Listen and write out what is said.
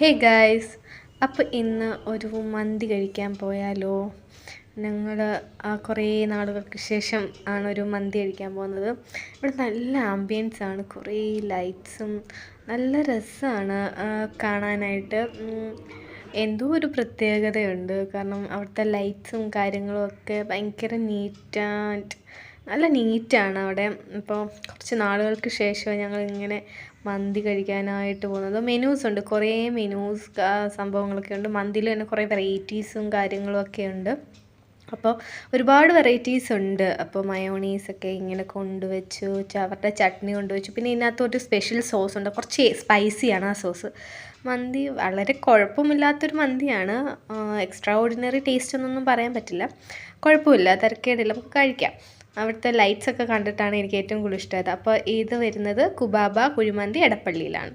Hey guys, അപ്പോൾ ഇന്ന് ഒരു മന്തി കഴിക്കാൻ പോയാലോ? ഞങ്ങൾ കുറേ നാളുകൾക്ക് ശേഷം ആണ് ഒരു മന്തി കഴിക്കാൻ പോകുന്നത്. ഇവിടെ നല്ല ആംബിയൻസ് ആണ്, കുറേ ലൈറ്റ്സും നല്ല രസമാണ് കാണാനായിട്ട്. എന്തോ ഒരു പ്രത്യേകതയുണ്ട്, കാരണം അവിടുത്തെ ലൈറ്റ്സും കാര്യങ്ങളും ഒക്കെ ഭയങ്കര നല്ല നീറ്റാണ് അവിടെ. ഇപ്പോൾ കുറച്ച് നാളുകൾക്ക് ശേഷം ഞങ്ങളിങ്ങനെ മന്തി കഴിക്കാനായിട്ട് പോകുന്നത്. മെനൂസ് ഉണ്ട്, കുറേ മെനൂസ് സംഭവങ്ങളൊക്കെ ഉണ്ട്. മന്തിയിൽ തന്നെ കുറേ വെറൈറ്റീസും കാര്യങ്ങളും ഒക്കെ ഉണ്ട്. അപ്പോൾ ഒരുപാട് വെറൈറ്റീസ് ഉണ്ട്. അപ്പോൾ മയോണീസൊക്കെ ഇങ്ങനെ കൊണ്ടുവച്ചു, അവരുടെ ചട്നി കൊണ്ടുവച്ചു. പിന്നെ ഇതിനകത്തൊരു സ്പെഷ്യൽ സോസ് ഉണ്ട്, കുറച്ച് സ്പൈസിയാണ് ആ സോസ്. മന്തി വളരെ കുഴപ്പമില്ലാത്തൊരു മന്തിയാണ്. എക്സ്ട്രാ ഓർഡിനറി ടേസ്റ്റ് എന്നൊന്നും പറയാൻ പറ്റില്ല, കുഴപ്പമില്ല, തിരക്കേടില്ല, നമുക്ക് കഴിക്കാം. അവിടുത്തെ ലൈറ്റ്സൊക്കെ കണ്ടിട്ടാണ് എനിക്ക് ഏറ്റവും കൂടുതൽ ഇഷ്ടമായത്. അപ്പോൾ ഇത് വരുന്നത് കുബാബ കുഴിമന്തി എടപ്പള്ളിയിലാണ്.